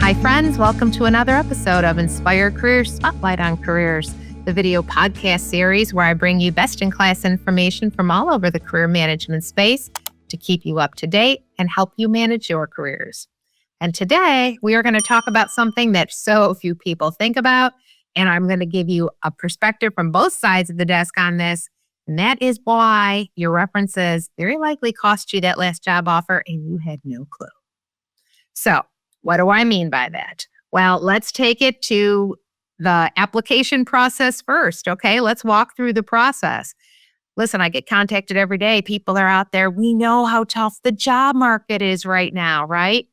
Hi, friends. Welcome to another episode of Inspire Careers Spotlight on Careers, the video podcast series where I bring you best-in-class information from all over the career management space to keep you up to date and help you manage your careers. And today, we are going to talk about something that so few people think about, and I'm going to give you a perspective from both sides of the desk on this, and that is why your references very likely cost you that last job offer and you had no clue. So, what do I mean by that? Well, let's take it to the application process first, okay? Let's walk through the process. Listen, I get contacted every day. People are out there. We know how tough the job market is right now, right?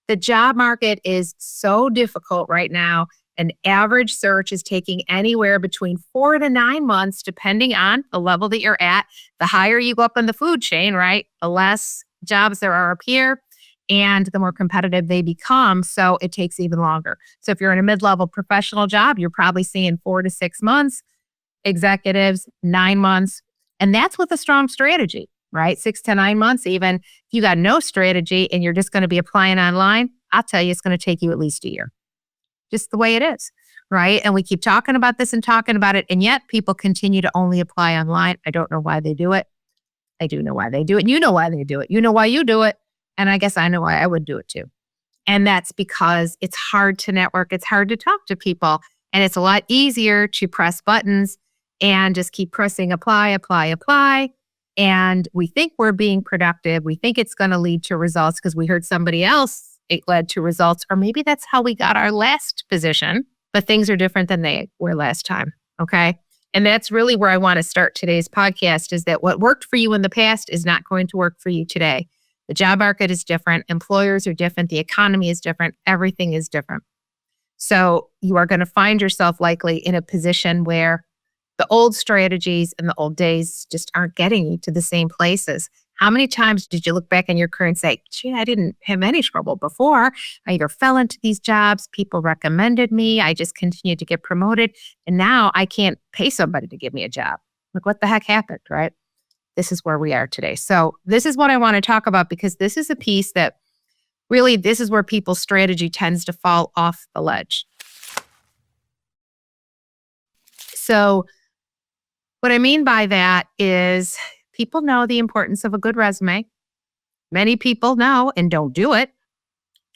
The job market is so difficult right now. An average search is taking anywhere between 4 to 9 months, depending on the level that you're at. The higher you go up in the food chain, right? The less jobs there are up here, and the more competitive they become. So it takes even longer. So if you're in a mid-level professional job, you're probably seeing 4 to 6 months, executives, 9 months. And that's with a strong strategy, right? 6 to 9 months even. If you got no strategy and you're just going to be applying online, I'll tell you, it's going to take you at least a year. Just the way it is, right? And we keep talking about this and talking about it. And yet people continue to only apply online. I don't know why they do it. I do know why they do it. You know why they do it. You know why you do it. And I guess I know why I would do it too. And that's because it's hard to network. It's hard to talk to people. And it's a lot easier to press buttons and just keep pressing apply, apply, apply. And we think we're being productive. We think it's going to lead to results because we heard somebody else it led to results. Or maybe that's how we got our last position. But things are different than they were last time. Okay. And that's really where I want to start today's podcast, is that what worked for you in the past is not going to work for you today. The job market is different. Employers are different. The economy is different. Everything is different. So you are going to find yourself likely in a position where the old strategies and the old days just aren't getting you to the same places. How many times did you look back in your career and say, gee, I didn't have any trouble before. I either fell into these jobs, people recommended me, I just continued to get promoted, and now I can't pay somebody to give me a job. Like, what the heck happened, right? This is where we are today. So this is what I want to talk about, because this is a piece that really, this is where people's strategy tends to fall off the ledge. So what I mean by that is people know the importance of a good resume. Many people know and don't do it.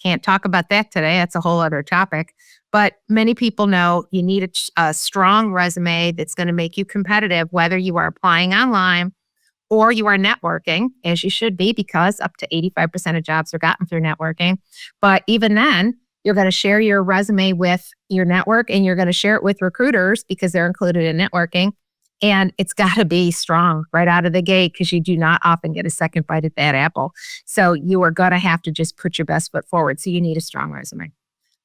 Can't talk about that today. That's a whole other topic. But many people know you need a strong resume that's going to make you competitive, whether you are applying online or you are networking, as you should be, because up to 85% of jobs are gotten through networking. But even then, you're going to share your resume with your network, and you're going to share it with recruiters because they're included in networking. And it's got to be strong right out of the gate, because you do not often get a second bite at that apple. So you are going to have to just put your best foot forward. So you need a strong resume.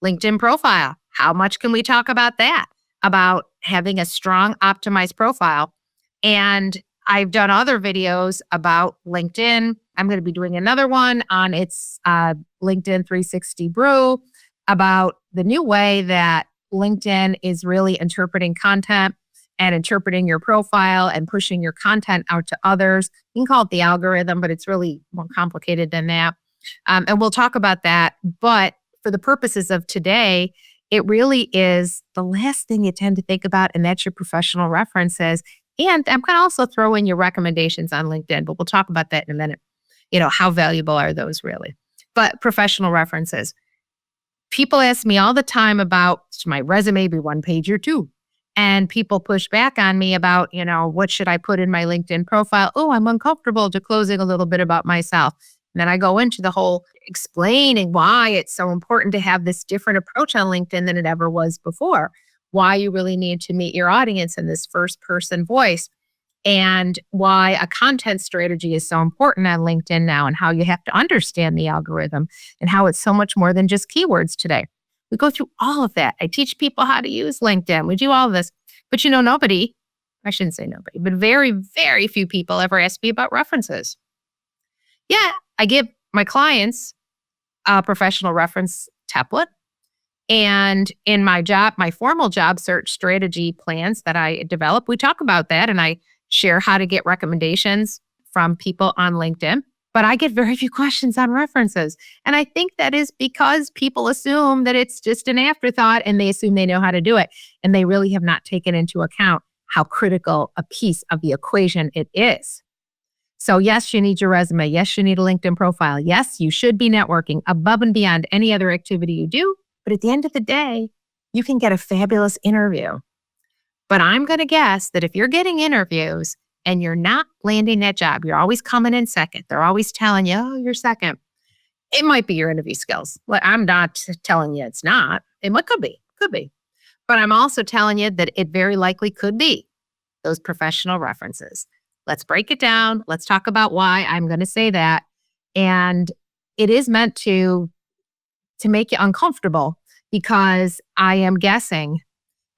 LinkedIn profile. How much can we talk about that? About having a strong, optimized profile. And I've done other videos about LinkedIn. I'm going to be doing another one on its LinkedIn 360 brew about the new way that LinkedIn is really interpreting content and interpreting your profile and pushing your content out to others. You can call it the algorithm, but it's really more complicated than that. And we'll talk about that. But for the purposes of today, it really is the last thing you tend to think about, and that's your professional references. And I'm going to also throw in your recommendations on LinkedIn, but we'll talk about that in a minute. How valuable are those really? But professional references. People ask me all the time about, should my resume be one page or two? And people push back on me about, what should I put in my LinkedIn profile? Oh, I'm uncomfortable disclosing a little bit about myself. And then I go into the whole explaining why it's so important to have this different approach on LinkedIn than it ever was before. Why you really need to meet your audience in this first person voice, and why a content strategy is so important on LinkedIn now, and how you have to understand the algorithm and how it's so much more than just keywords today. We go through all of that. I teach people how to use LinkedIn. We do all of this. But nobody, I shouldn't say nobody, but very, very few people ever ask me about references. Yeah, I give my clients a professional reference template. And in my formal job search strategy plans that I develop, we talk about that, and I share how to get recommendations from people on LinkedIn. But I get very few questions on references. And I think that is because people assume that it's just an afterthought and they assume they know how to do it. And they really have not taken into account how critical a piece of the equation it is. So, yes, you need your resume. Yes, you need a LinkedIn profile. Yes, you should be networking above and beyond any other activity you do. But at the end of the day, you can get a fabulous interview. But I'm going to guess that if you're getting interviews and you're not landing that job, you're always coming in second. They're always telling you, oh, you're second. It might be your interview skills. Well, I'm not telling you it's not. Could be. But I'm also telling you that it very likely could be those professional references. Let's break it down. Let's talk about why I'm going to say that. And it is meant to make you uncomfortable because I am guessing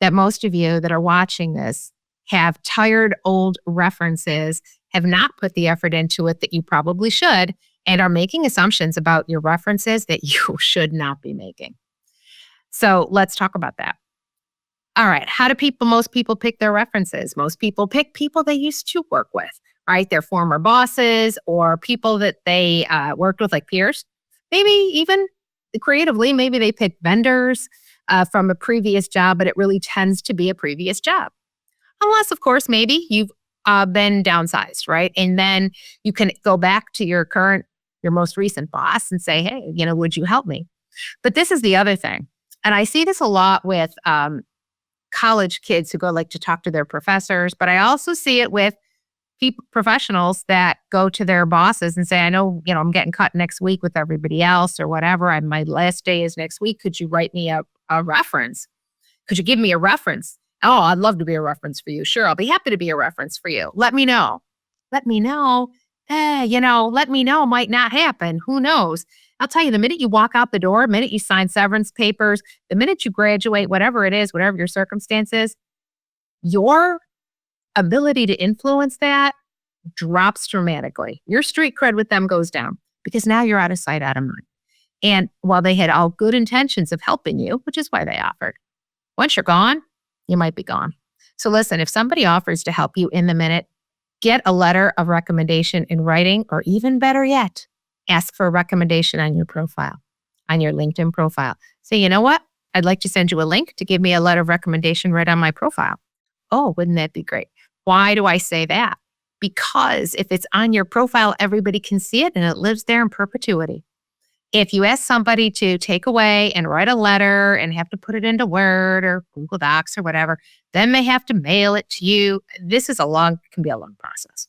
that most of you that are watching this have tired old references, have not put the effort into it that you probably should, and are making assumptions about your references that you should not be making. So let's talk about that. All right. How do most people pick their references? Most people pick people they used to work with, right? Their former bosses or people that they worked with, like peers. Maybe even creatively, maybe they pick vendors from a previous job, but it really tends to be a previous job. Unless, of course, maybe you've been downsized, right? And then you can go back to your most recent boss and say, hey, would you help me? But this is the other thing. And I see this a lot with college kids who go to talk to their professors, but I also see it with professionals that go to their bosses and say, I know, I'm getting cut next week with everybody else or whatever. My last day is next week. Could you write me a reference? Could you give me a reference? Oh, I'd love to be a reference for you. Sure, I'll be happy to be a reference for you. Let me know. Let me know. Let me know might not happen. Who knows? I'll tell you, the minute you walk out the door, the minute you sign severance papers, the minute you graduate, whatever it is, whatever your circumstances, your ability to influence that drops dramatically. Your street cred with them goes down because now you're out of sight, out of mind. And while they had all good intentions of helping you, which is why they offered, once you're gone, you might be gone. So listen, if somebody offers to help you in the minute, get a letter of recommendation in writing, or even better yet, ask for a recommendation on your profile, on your LinkedIn profile. Say, you know what? I'd like to send you a link to give me a letter of recommendation right on my profile. Oh, wouldn't that be great? Why do I say that? Because if it's on your profile, everybody can see it and it lives there in perpetuity. If you ask somebody to take away and write a letter and have to put it into Word or Google Docs or whatever, then they have to mail it to you. This is can be a long process.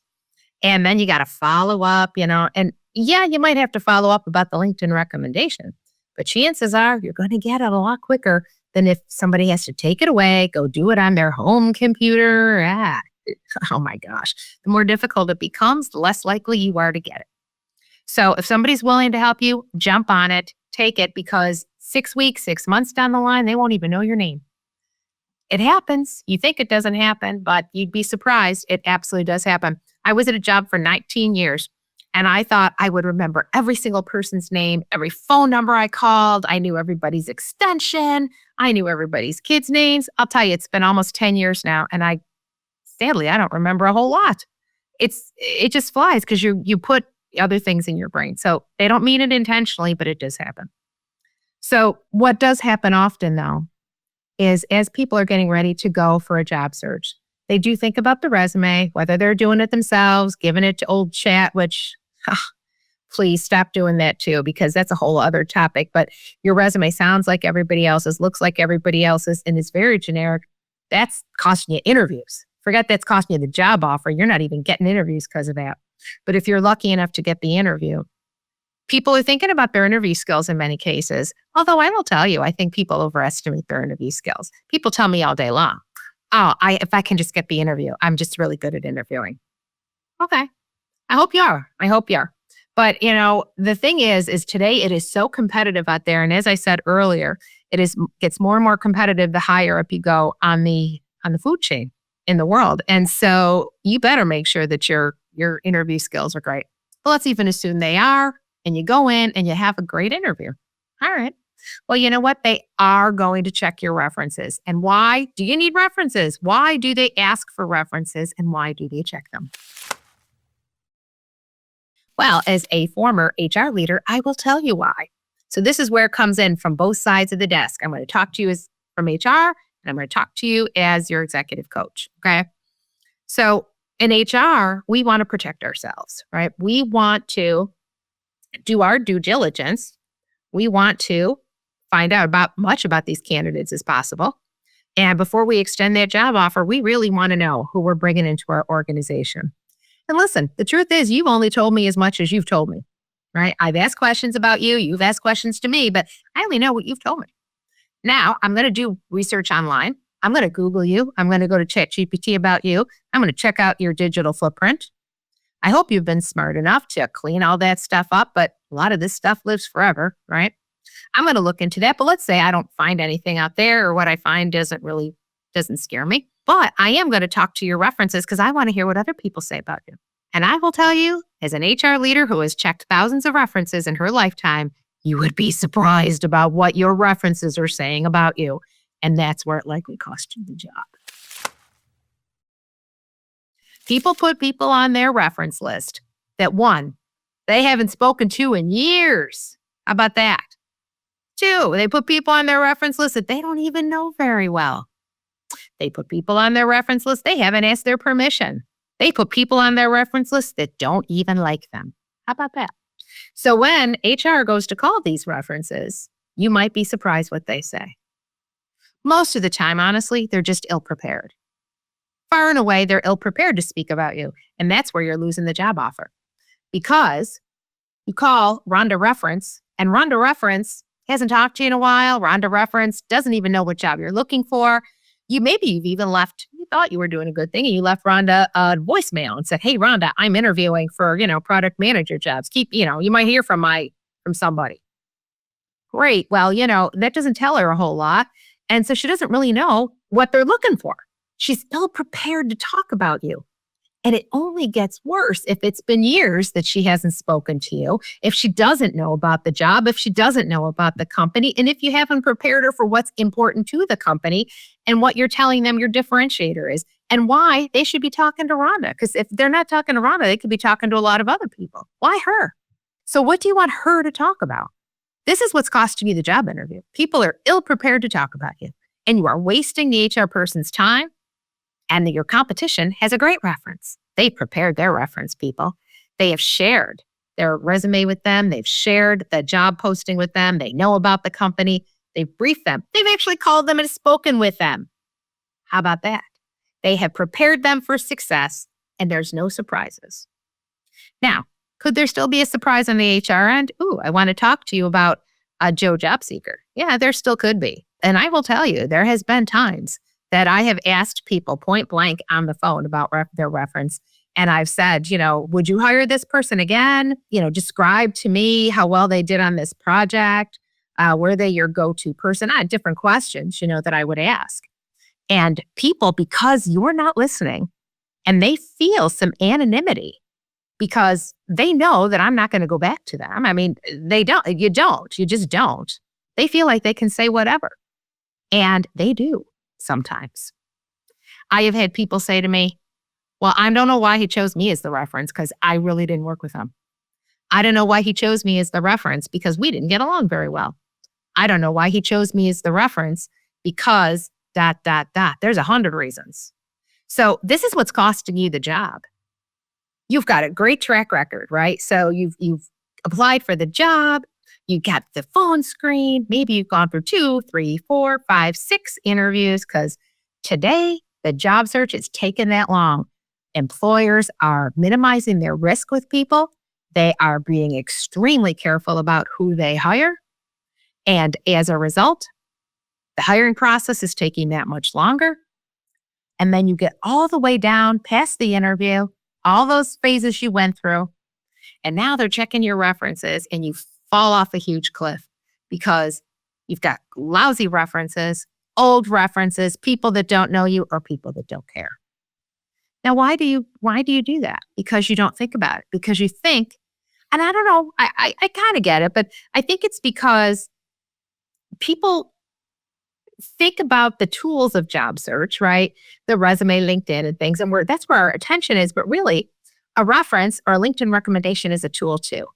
And then you got to follow up, and yeah, you might have to follow up about the LinkedIn recommendation, but chances are you're going to get it a lot quicker than if somebody has to take it away, go do it on their home computer. Oh my gosh. The more difficult it becomes, the less likely you are to get it. So if somebody's willing to help you, jump on it, take it, because 6 weeks, 6 months down the line, they won't even know your name. It happens. You think it doesn't happen, but you'd be surprised. It absolutely does happen. I was at a job for 19 years, and I thought I would remember every single person's name, every phone number I called. I knew everybody's extension. I knew everybody's kids' names. I'll tell you, it's been almost 10 years now, and sadly, I don't remember a whole lot. It just flies because you put other things in your brain. So they don't mean it intentionally, but it does happen. So what does happen often, though, is as people are getting ready to go for a job search, they do think about the resume, whether they're doing it themselves, giving it to old chat, which please stop doing that too, because that's a whole other topic. But your resume sounds like everybody else's, looks like everybody else's, and is very generic. That's costing you interviews. Forget that's costing you the job offer. You're not even getting interviews because of that. But if you're lucky enough to get the interview, people are thinking about their interview skills in many cases. Although I will tell you, I think people overestimate their interview skills. People tell me all day long, if I can just get the interview, I'm just really good at interviewing. Okay. I hope you are. But, the thing is today it is so competitive out there. And as I said earlier, gets more and more competitive the higher up you go on the food chain in the world. And so you better make sure that your interview skills are great. Well, let's even assume they are, and you go in and you have a great interview. All right. Well, you know what? They are going to check your references. And why do you need references? Why do they ask for references, and why do they check them? Well, as a former HR leader, I will tell you why. So this is where it comes in from both sides of the desk. I'm going to talk to you as from HR, and I'm going to talk to you as your executive coach. Okay. So in HR, we want to protect ourselves, right? We want to do our due diligence. We want to find out much about these candidates as possible. And before we extend that job offer, we really want to know who we're bringing into our organization. And listen, the truth is, you've only told me as much as you've told me, right? I've asked questions about you. You've asked questions to me, but I only know what you've told me. Now I'm going to do research online. I'm going to Google you. I'm going to go to ChatGPT about you. I'm going to check out your digital footprint. I hope you've been smart enough to clean all that stuff up, but a lot of this stuff lives forever, right? I'm going to look into that, but let's say I don't find anything out there, or what I find doesn't scare me. But I am going to talk to your references because I want to hear what other people say about you. And I will tell you, as an HR leader who has checked thousands of references in her lifetime, you would be surprised about what your references are saying about you. And that's where it likely cost you the job. People put people on their reference list that, one, they haven't spoken to in years. How about that? Two, they put people on their reference list that they don't even know very well. They put people on their reference list they haven't asked their permission. They put people on their reference list that don't even like them. How about that? So when HR goes to call these references, you might be surprised what they say. Most of the time, honestly, they're just ill-prepared. Far and away, they're ill-prepared to speak about you. And that's where you're losing the job offer. Because you call Rhonda Reference, and Rhonda Reference hasn't talked to you in a while. Rhonda Reference doesn't even know what job you're looking for. You've even left, you thought you were doing a good thing, and you left Rhonda a voicemail and said, hey, Rhonda, I'm interviewing for, product manager jobs. You might hear from somebody. Great. Well, that doesn't tell her a whole lot. And so she doesn't really know what they're looking for. She's ill prepared to talk about you. And it only gets worse if it's been years that she hasn't spoken to you, if she doesn't know about the job, if she doesn't know about the company, and if you haven't prepared her for what's important to the company and what you're telling them your differentiator is and why they should be talking to Rhonda. Because if they're not talking to Rhonda, they could be talking to a lot of other people. Why her? So what do you want her to talk about? This is what's costing you the job interview. People are ill prepared to talk about you, and you are wasting the HR person's time. And your competition has a great reference. They prepared their reference, people. They have shared their resume with them. They've shared the job posting with them. They know about the company. They've briefed them. They've actually called them and spoken with them. How about that? They have prepared them for success, and there's no surprises. Now, could there still be a surprise on the HR end? Ooh, I want to talk to you about a Joe job seeker. Yeah, there still could be. And I will tell you, there has been times that I have asked people point blank on the phone about their reference. And I've said, would you hire this person again? Describe to me how well they did on this project. Were they your go-to person? I had different questions, that I would ask. And people, because you're not listening and they feel some anonymity because they know that I'm not going to go back to them. I mean, you just don't. They feel like they can say whatever. And they do. Sometimes. I have had people say to me, well, I don't know why he chose me as the reference because I really didn't work with him. I don't know why he chose me as the reference because we didn't get along very well. I don't know why he chose me as the reference because ... There's 100 reasons. So this is what's costing you the job. You've got a great track record, right? So you've applied for the job. You got the phone screen. Maybe you've gone through 2, 3, 4, 5, 6 interviews because today the job search is taking that long. Employers are minimizing their risk with people. They are being extremely careful about who they hire. And as a result, the hiring process is taking that much longer. And then you get all the way down past the interview, all those phases you went through. And now they're checking your references and you fall off a huge cliff because you've got lousy references, old references, people that don't know you or people that don't care. Now, why do you do that? Because you don't think about it. Because you think, and I don't know, I kind of get it, but I think it's because people think about the tools of job search, right? The resume, LinkedIn, and things, and that's where our attention is. But really, A reference or a LinkedIn recommendation is a tool too.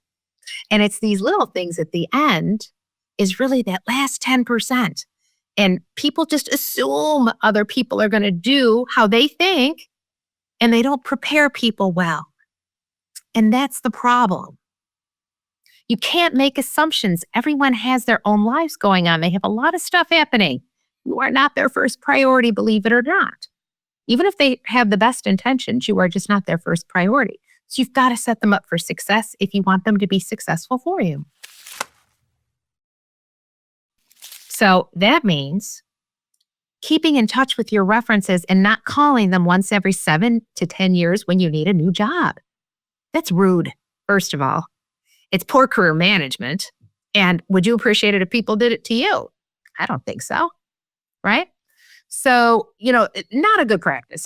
And it's these little things at the end is really that last 10%. And people just assume other people are going to do how they think, and they don't prepare people well. And that's the problem. You can't make assumptions. Everyone has their own lives going on. They have a lot of stuff happening. You are not their first priority, believe it or not. Even if they have the best intentions, you are just not their first priority. So you've got to set them up for success if you want them to be successful for you. So that means keeping in touch with your references and not calling them once every 7 to 10 years when you need a new job. That's rude, first of all. It's poor career management. And would you appreciate it if people did it to you? I don't think so, right? So, not a good practice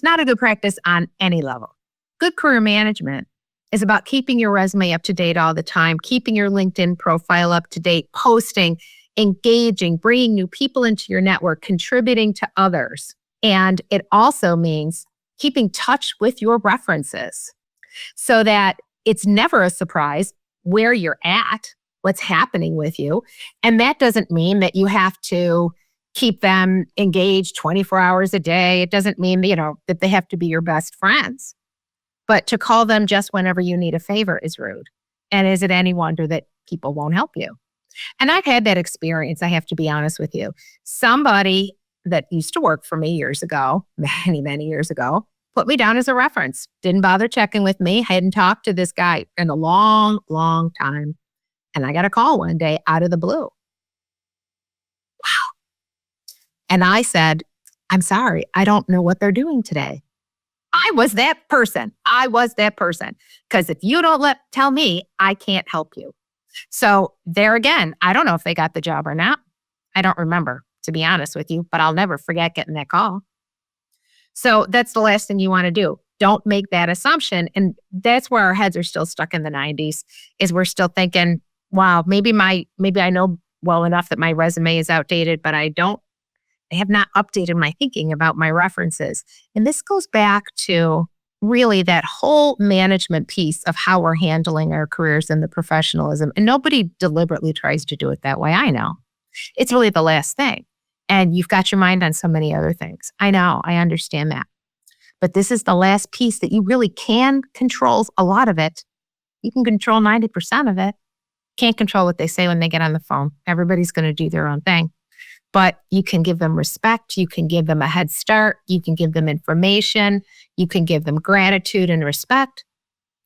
on any level. Good career management is about keeping your resume up to date all the time, keeping your LinkedIn profile up to date, posting, engaging, bringing new people into your network, contributing to others. And it also means keeping touch with your references so that it's never a surprise where you're at, what's happening with you. And that doesn't mean that you have to keep them engaged 24 hours a day. It doesn't mean, that they have to be your best friends. But to call them just whenever you need a favor is rude. And is it any wonder that people won't help you? And I've had that experience, I have to be honest with you. Somebody that used to work for me years ago, many, many years ago, put me down as a reference. Didn't bother checking with me. Hadn't talked to this guy in a long, long time. And I got a call one day out of the blue. Wow. And I said, I'm sorry, I don't know what they're doing today. I was that person. Because if you don't tell me, I can't help you. So there again, I don't know if they got the job or not. I don't remember, to be honest with you, but I'll never forget getting that call. So that's the last thing you want to do. Don't make that assumption. And that's where our heads are still stuck in the 90s, is we're still thinking, wow, maybe I know well enough that my resume is outdated, but I have not updated my thinking about my references. And this goes back to really that whole management piece of how we're handling our careers and the professionalism. And nobody deliberately tries to do it that way. I know. It's really the last thing. And you've got your mind on so many other things. I know. I understand that. But this is the last piece that you really can control a lot of it. You can control 90% of it. Can't control what they say when they get on the phone. Everybody's going to do their own thing. But you can give them respect. You can give them a head start. You can give them information. You can give them gratitude and respect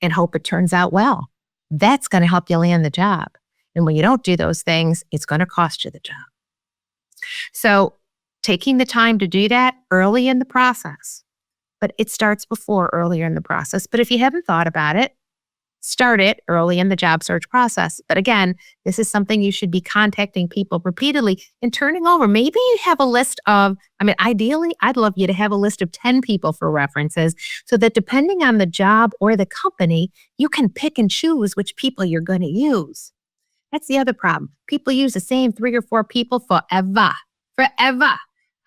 and hope it turns out well. That's going to help you land the job. And when you don't do those things, it's going to cost you the job. So taking the time to do that early in the process, but it starts earlier in the process. But if you haven't thought about it, start it early in the job search process. But again, this is something you should be contacting people repeatedly and turning over. Maybe you have a list of, ideally, I'd love you to have a list of 10 people for references so that depending on the job or the company, you can pick and choose which people you're going to use. That's the other problem. People use the same 3 or 4 people forever. I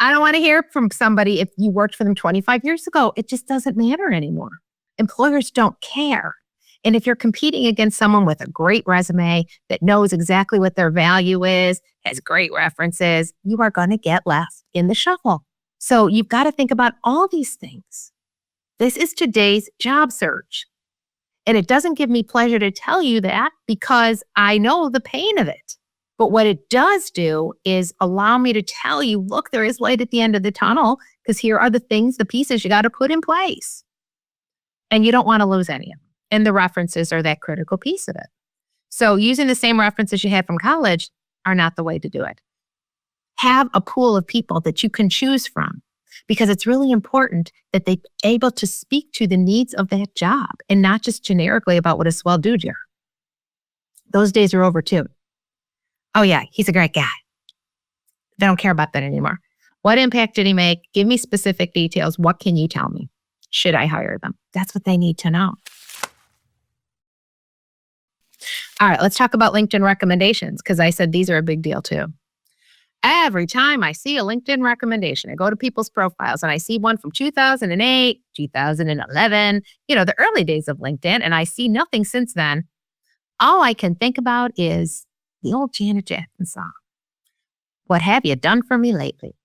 don't want to hear from somebody if you worked for them 25 years ago. It just doesn't matter anymore. Employers don't care. And if you're competing against someone with a great resume that knows exactly what their value is, has great references, you are going to get left in the shuffle. So you've got to think about all these things. This is today's job search. And it doesn't give me pleasure to tell you that because I know the pain of it. But what it does do is allow me to tell you, look, there is light at the end of the tunnel because here are the pieces you got to put in place. And you don't want to lose any of them. And the references are that critical piece of it. So using the same references you had from college are not the way to do it. Have a pool of people that you can choose from because it's really important that they're able to speak to the needs of that job and not just generically about what a swell dude you're. Those days are over too. Oh yeah, he's a great guy. They don't care about that anymore. What impact did he make? Give me specific details. What can you tell me? Should I hire them? That's what they need to know. All right, let's talk about LinkedIn recommendations because I said these are a big deal too. Every time I see a LinkedIn recommendation, I go to people's profiles and I see one from 2008, 2011, the early days of LinkedIn, and I see nothing since then. All I can think about is the old Janet Jackson song, "What Have You Done For Me Lately?"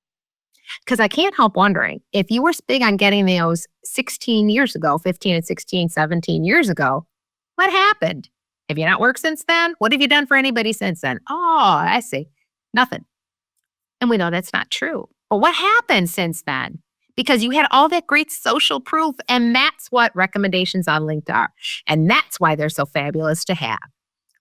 Because I can't help wondering, if you were big on getting those 16 years ago, 15 and 16, 17 years ago, what happened? Have you not worked since then? What have you done for anybody since then? Oh, I see. Nothing. And we know that's not true. But what happened since then? Because you had all that great social proof, and that's what recommendations on LinkedIn are. And that's why they're so fabulous to have.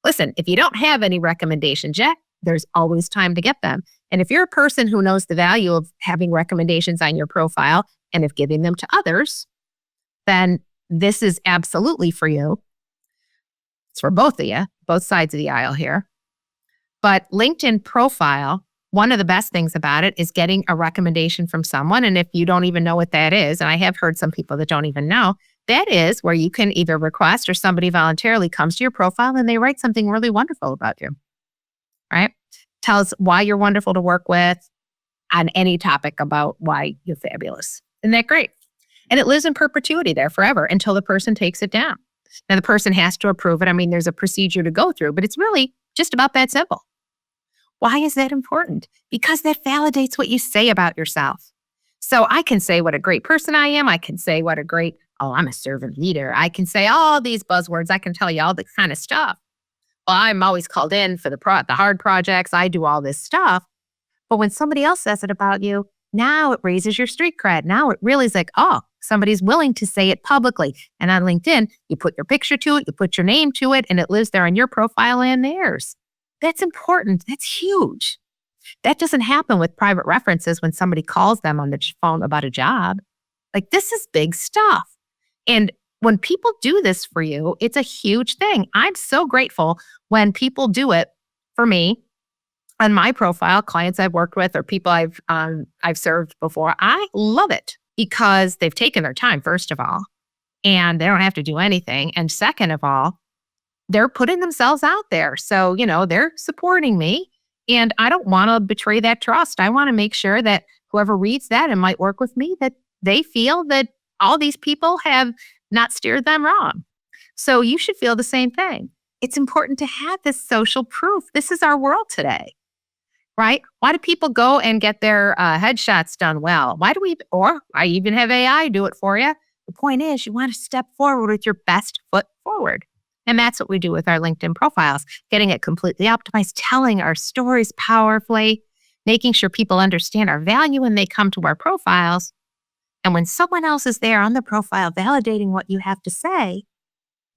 Listen, if you don't have any recommendations yet, there's always time to get them. And if you're a person who knows the value of having recommendations on your profile and of giving them to others, then this is absolutely for you. It's for both of you, both sides of the aisle here. But LinkedIn profile, one of the best things about it is getting a recommendation from someone. And if you don't even know what that is, and I have heard some people that don't even know, that is where you can either request or somebody voluntarily comes to your profile and they write something really wonderful about you, right? Tells why you're wonderful to work with on any topic about why you're fabulous. Isn't that great? And it lives in perpetuity there forever until the person takes it down. Now, the person has to approve it. I mean, there's a procedure to go through, but it's really just about that simple. Why is that important? Because that validates what you say about yourself. So I can say what a great person I am. I can say what a great, I'm a servant leader. I can say all these buzzwords. I can tell you all the kind of stuff. Well, I'm always called in for the hard projects. I do all this stuff. But when somebody else says it about you, now it raises your street cred. Now it really is like, somebody's willing to say it publicly. And on LinkedIn, you put your picture to it, you put your name to it, and it lives there on your profile and theirs. That's important. That's huge. That doesn't happen with private references when somebody calls them on the phone about a job. Like, this is big stuff. And when people do this for you, it's a huge thing. I'm so grateful when people do it for me on my profile, clients I've worked with or people I've served before. I love it because they've taken their time, first of all, and they don't have to do anything. And second of all, they're putting themselves out there. So, they're supporting me, and I don't want to betray that trust. I want to make sure that whoever reads that and might work with me, that they feel that all these people have not steered them wrong. So you should feel the same thing. It's important to have this social proof. This is our world today, right? Why do people go and get their headshots done well? Or I even have AI do it for you. The point is, you want to step forward with your best foot forward. And that's what we do with our LinkedIn profiles, getting it completely optimized, telling our stories powerfully, making sure people understand our value when they come to our profiles. And when someone else is there on the profile validating what you have to say,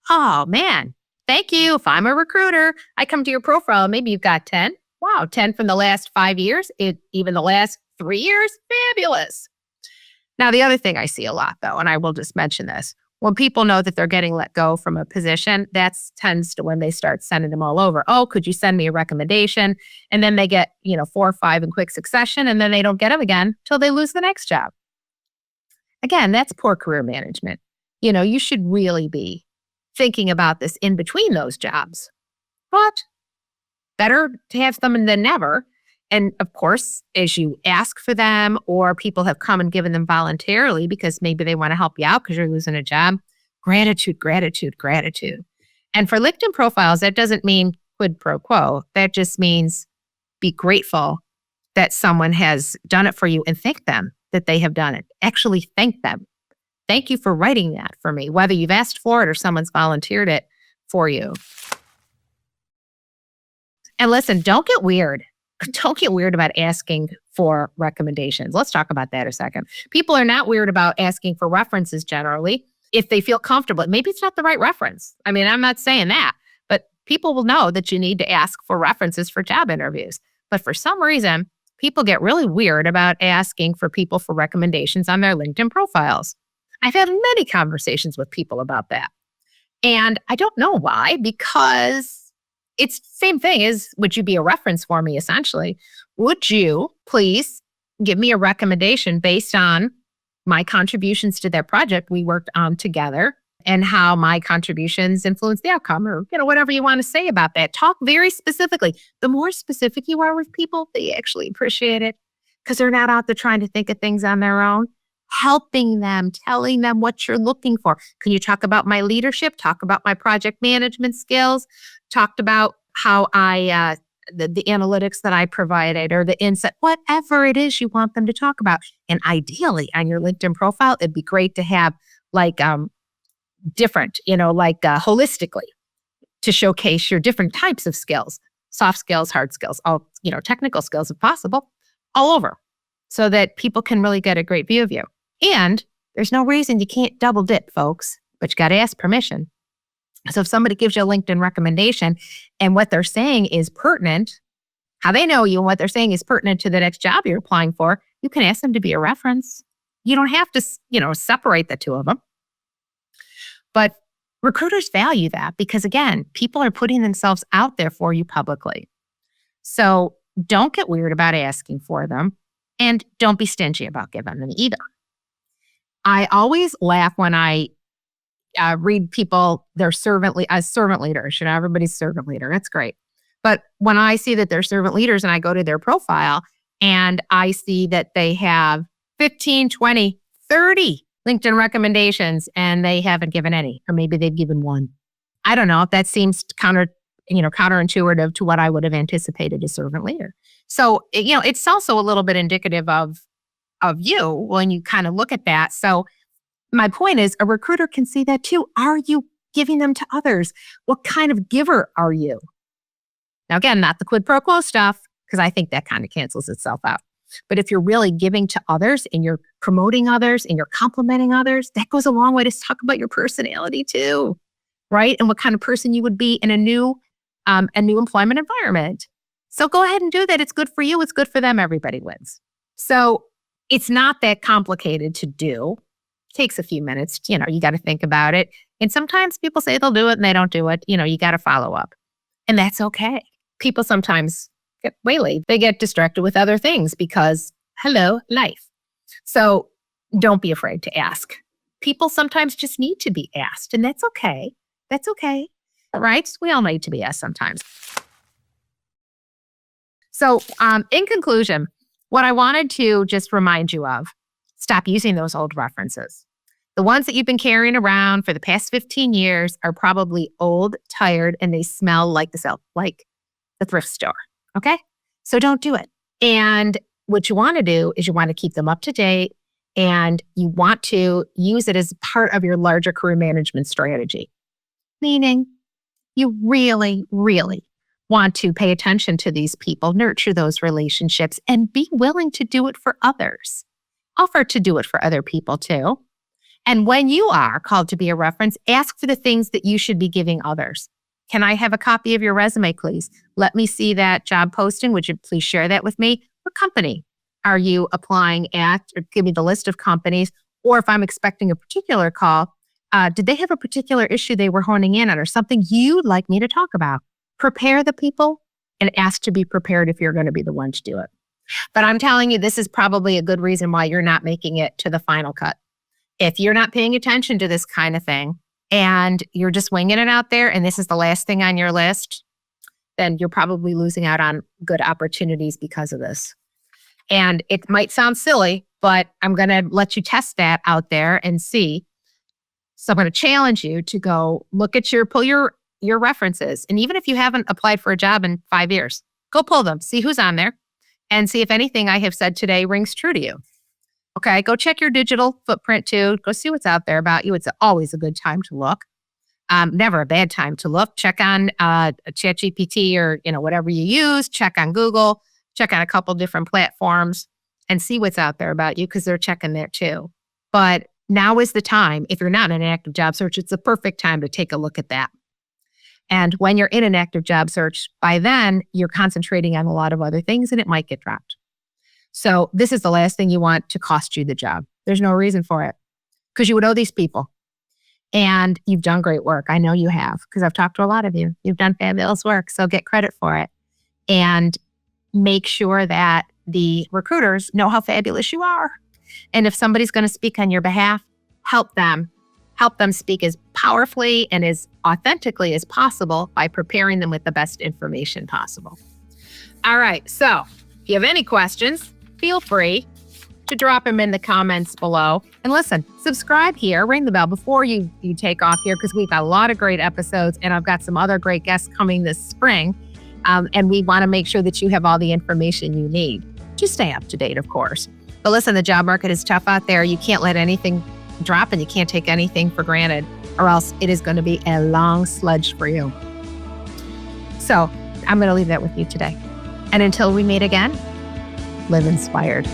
oh man, thank you. If I'm a recruiter, I come to your profile, maybe you've got 10. Wow, 10 from the last 5 years, even the last 3 years, fabulous. Now, the other thing I see a lot though, and I will just mention this, when people know that they're getting let go from a position, that tends to when they start sending them all over. Oh, could you send me a recommendation? And then they get, 4 or 5 in quick succession, and then they don't get them again till they lose the next job. Again, that's poor career management. You should really be thinking about this in between those jobs. But better to have them than never. And of course, as you ask for them or people have come and given them voluntarily because maybe they want to help you out because you're losing a job, gratitude, gratitude, gratitude. And for LinkedIn profiles, that doesn't mean quid pro quo. That just means be grateful that someone has done it for you and thank them that they have done it. Actually thank them. Thank you for writing that for me, whether you've asked for it or someone's volunteered it for you. And listen, don't get weird. Don't get weird about asking for recommendations. Let's talk about that a second. People are not weird about asking for references generally if they feel comfortable. Maybe it's not the right reference. I mean, I'm not saying that, but people will know that you need to ask for references for job interviews. But for some reason, people get really weird about asking for people for recommendations on their LinkedIn profiles. I've had many conversations with people about that. And I don't know why, because it's the same thing as, would you be a reference for me, essentially? Would you please give me a recommendation based on my contributions to that project we worked on together and how my contributions influence the outcome, or, whatever you want to say about that. Talk very specifically. The more specific you are with people, they actually appreciate it because they're not out there trying to think of things on their own. Helping them, telling them what you're looking for. Can you talk about my leadership? Talk about my project management skills. Talked about how the analytics that I provided or the insight, whatever it is you want them to talk about. And ideally on your LinkedIn profile, it'd be great to have different, holistically to showcase your different types of skills, soft skills, hard skills, all, technical skills if possible, all over so that people can really get a great view of you. And there's no reason you can't double dip, folks, but you got to ask permission. So if somebody gives you a LinkedIn recommendation and what they're saying is pertinent, how they know you and what they're saying is pertinent to the next job you're applying for, you can ask them to be a reference. You don't have to, separate the two of them. But recruiters value that because, again, people are putting themselves out there for you publicly. So don't get weird about asking for them and don't be stingy about giving them either. I always laugh when I read people, their servant leaders. Everybody's servant leader. That's great. But when I see that they're servant leaders and I go to their profile and I see that they have 15, 20, 30 LinkedIn recommendations and they haven't given any, or maybe they've given one. I don't know if that seems counterintuitive to what I would have anticipated a servant leader. So, it's also a little bit indicative of you when you kind of look at that. So my point is a recruiter can see that too. Are you giving them to others? What kind of giver are you? Now, again, not the quid pro quo stuff, because I think that kind of cancels itself out. But if you're really giving to others and you're promoting others and you're complimenting others, that goes a long way to talk about your personality too, right? And what kind of person you would be in a new employment environment. So go ahead and do that. It's good for you. It's good for them. Everybody wins. So it's not that complicated to do. It takes a few minutes. You got to think about it. And sometimes people say they'll do it and they don't do it. You got to follow up. And that's okay. People sometimes get waylaid. They get distracted with other things because, hello, life. So don't be afraid to ask. People sometimes just need to be asked, and that's okay. That's okay. Right? We all need to be asked sometimes. So in conclusion, what I wanted to just remind you of, stop using those old references. The ones that you've been carrying around for the past 15 years are probably old, tired, and they smell like the thrift store. Okay? So don't do it. And what you want to do is you want to keep them up to date and you want to use it as part of your larger career management strategy. Meaning you really, really want to pay attention to these people, nurture those relationships, and be willing to do it for others. Offer to do it for other people too. And when you are called to be a reference, ask for the things that you should be giving others. Can I have a copy of your resume, please? Let me see that job posting. Would you please share that with me? What company are you applying at? Or give me the list of companies. Or if I'm expecting a particular call, did they have a particular issue they were honing in on or something you'd like me to talk about? Prepare the people and ask to be prepared if you're going to be the one to do it. But I'm telling you, this is probably a good reason why you're not making it to the final cut. If you're not paying attention to this kind of thing and you're just winging it out there and this is the last thing on your list, then you're probably losing out on good opportunities because of this. And it might sound silly, but I'm going to let you test that out there and see. So I'm going to challenge you to go look at pull your references. And even if you haven't applied for a job in 5 years, go pull them, see who's on there and see if anything I have said today rings true to you. Okay, go check your digital footprint too. Go see what's out there about you. It's always a good time to look. Never a bad time to look. Check on ChatGPT or whatever you use. Check on Google. Check on a couple different platforms and see what's out there about you because they're checking there too. But now is the time. If you're not in an active job search, it's the perfect time to take a look at that. And when you're in an active job search, by then you're concentrating on a lot of other things and it might get dropped. So this is the last thing you want to cost you the job. There's no reason for it because you would owe these people. And you've done great work. I know you have because I've talked to a lot of you. You've done fabulous work. So get credit for it. And make sure that the recruiters know how fabulous you are. And if somebody's going to speak on your behalf, help them help them speak as powerfully and as authentically as possible by preparing them with the best information possible. All right, so if you have any questions, feel free to drop them in the comments below. And listen, subscribe here, ring the bell before you take off here, because we've got a lot of great episodes and I've got some other great guests coming this spring. And we want to make sure that you have all the information you need to stay up to date, of course. But listen, the job market is tough out there. You can't let anything drop and you can't take anything for granted, or else it is going to be a long sludge for you. So I'm going to leave that with you today. And until we meet again, live inspired.